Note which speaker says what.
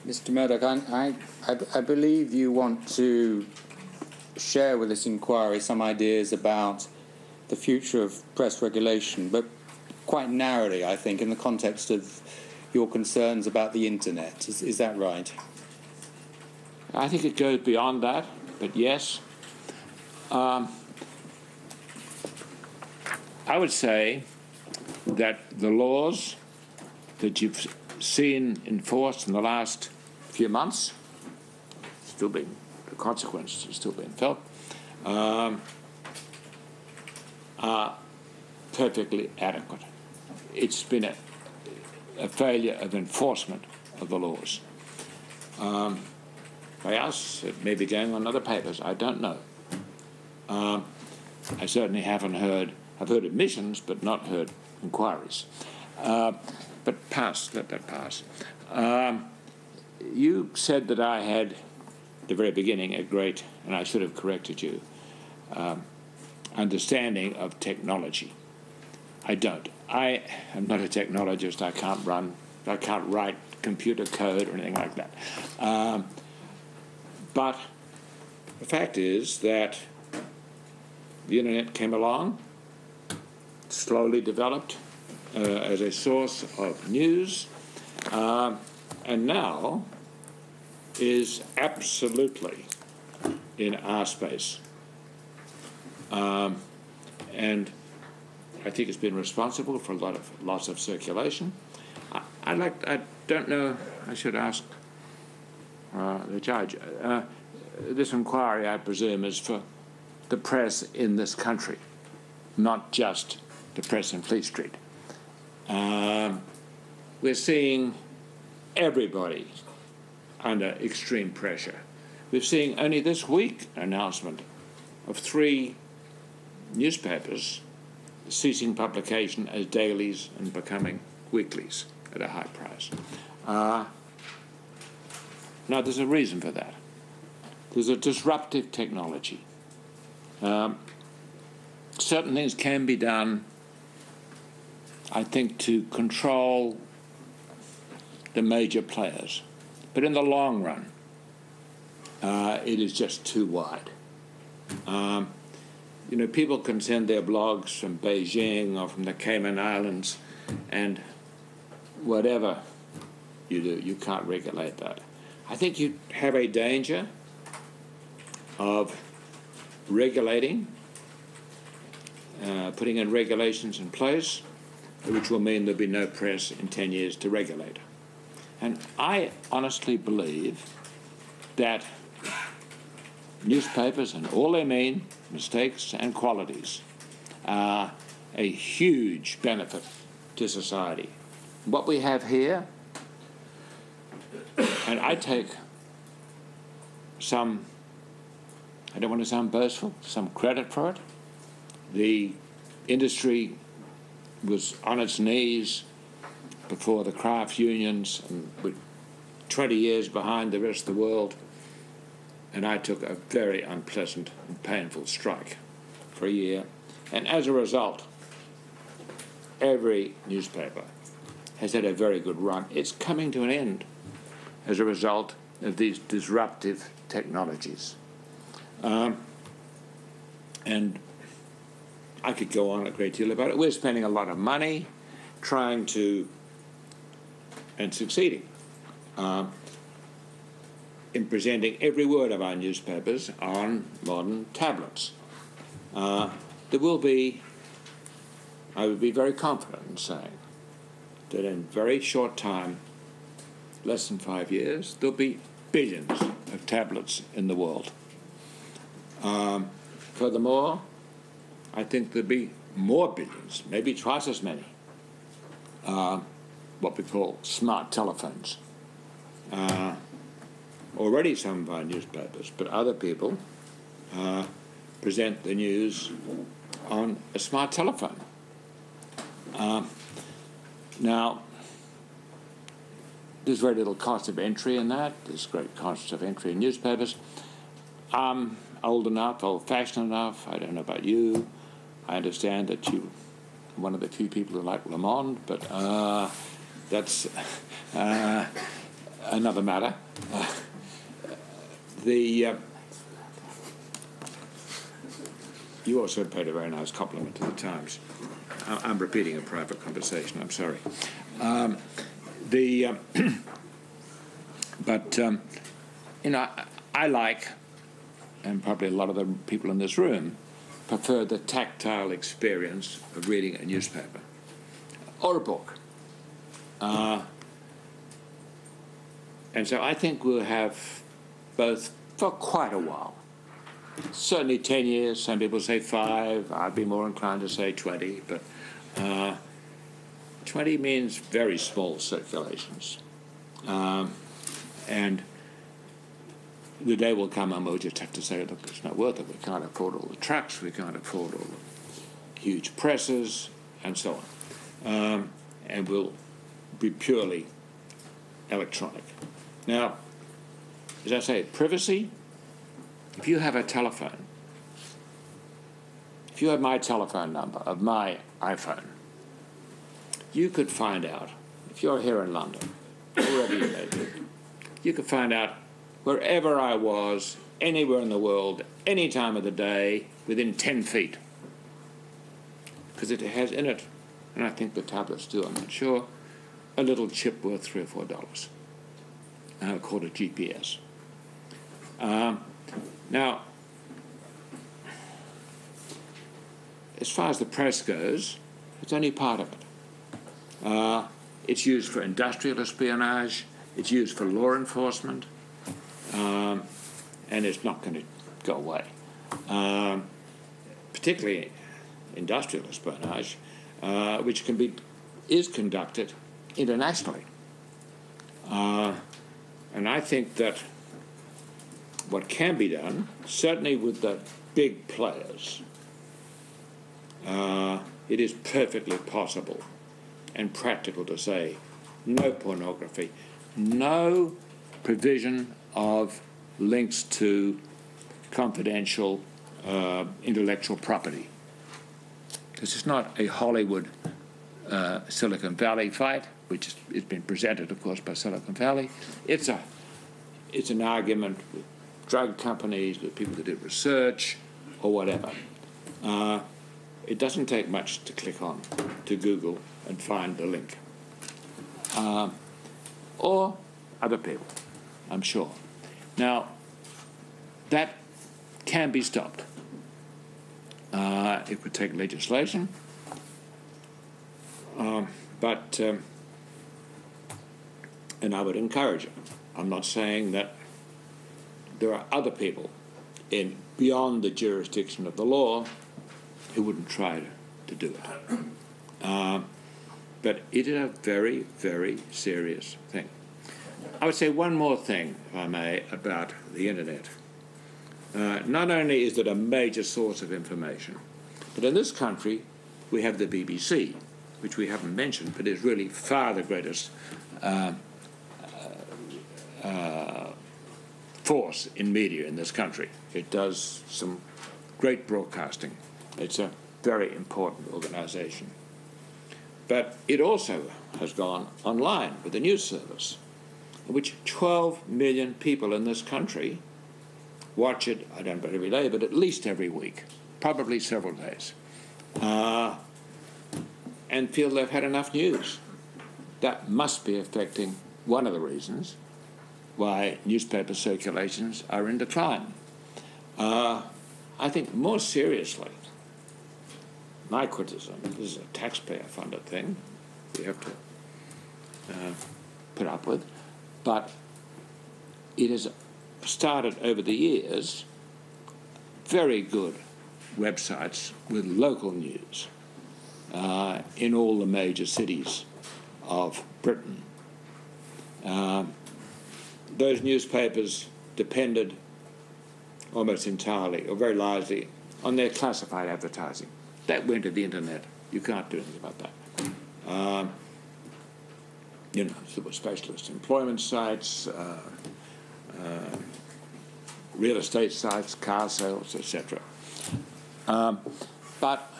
Speaker 1: Mr. Murdoch, I believe you want to share with this inquiry some ideas about the future of press regulation, but quite narrowly, I think, in the context of your concerns about the internet. Is that right?
Speaker 2: I think it goes beyond that, but yes. I would say that the laws that you've seen enforced in the last few months, the consequences are still being felt, are perfectly adequate. It's been a failure of enforcement of the laws. By us, it may be going on other papers, I don't know. I certainly haven't heard, I've heard admissions, but not heard inquiries. But let that pass. You said that I had, at the very beginning, a great, and I should have corrected you, understanding of technology. I don't. I am not a technologist. I can't write computer code or anything like that. But the fact is that the internet came along, slowly developed as a source of news, and now is absolutely in our space. And I think it's been responsible for lots of circulation. I don't know, I should ask the judge. This inquiry, I presume, is for the press in this country, not just the press in Fleet Street. We're seeing everybody under extreme pressure. We're seeing only this week an announcement of 3 newspapers ceasing publication as dailies and becoming weeklies at a high price. Now, there's a reason for that. There's a disruptive technology. Certain things can be done, I think, to control the major players. But in the long run, it is just too wide. People can send their blogs from Beijing or from the Cayman Islands, and whatever you do, you can't regulate that. I think you have a danger of regulating, putting in regulations in place, which will mean there'll be no press in 10 years to regulate. And I honestly believe that newspapers and all they mean, mistakes and qualities, are a huge benefit to society. What we have here, and I take some, I don't want to sound boastful, some credit for it. The industry was on its knees before the craft unions and with 20 years behind the rest of the world, and I took a very unpleasant and painful strike for a year. And as a result, every newspaper has had a very good run. It's coming to an end as a result of these disruptive technologies. And I could go on a great deal about it. We're spending a lot of money trying to, and succeeding, in presenting every word of our newspapers on modern tablets. There will be, I would be very confident in saying, that in very short time, less than 5 years, there'll be billions of tablets in the world. Furthermore, I think there'll be more billions, maybe twice as many, what we call smart telephones. Already some of our newspapers, but other people present the news on a smart telephone. Now, there's very little cost of entry in that. There's great costs of entry in newspapers. I'm old enough, old-fashioned enough, I don't know about you. I understand that you're one of the few people who like Le Monde, but that's... another matter. You also paid a very nice compliment to the Times. I'm repeating a private conversation, I'm sorry. I like, and probably a lot of the people in this room, prefer the tactile experience of reading a newspaper or a book. And so I think we'll have both for quite a while. Certainly 10 years, some people say 5, I'd be more inclined to say 20, but 20 means very small circulations. And the day will come and we'll just have to say, look, it's not worth it. We can't afford all the trucks, we can't afford all the huge presses, and so on. And we'll be purely electronic. Now, as I say, privacy, if you have a telephone, if you have my telephone number of my iPhone, you could find out, if you're here in London, or wherever you may be, you could find out wherever I was, anywhere in the world, any time of the day, within 10 feet. Because it has in it, and I think the tablets do, I'm not sure, a little chip worth $3 or $4, called a GPS. Now, as far as the press goes, it's only part of it. It's used for industrial espionage, it's used for law enforcement, and it's not going to go away. Particularly industrial espionage, which is conducted internationally. And I think that what can be done, certainly with the big players, it is perfectly possible and practical to say no pornography, no provision of links to confidential intellectual property. This is not a Hollywood Silicon Valley fight, which has been presented, of course, by Silicon Valley. It's an argument with drug companies, with people that do research, or whatever. It doesn't take much to click on to Google and find the link. Or other people, I'm sure. Now, that can be stopped. It would take legislation, and I would encourage it. I'm not saying that there are other people beyond the jurisdiction of the law who wouldn't try to do it. But it is a very, very serious thing. I would say one more thing, if I may, about the Internet. Not only is it a major source of information, but in this country we have the BBC, which we haven't mentioned, but is really far the greatest force in media in this country. It does some great broadcasting. It's a very important organization. But it also has gone online with a news service, in which 12 million people in this country watch it, I don't know every day, but at least every week, probably several days, and feel they've had enough news. That must be affecting one of the reasons why newspaper circulations are in decline. I think more seriously, my criticism, this is a taxpayer-funded thing we have to put up with, but it has started over the years very good websites with local news in all the major cities of Britain. Those newspapers depended almost entirely, or very largely, on their classified advertising. That went to the Internet. You can't do anything about that. There were specialist employment sites, real estate sites, car sales, etc. But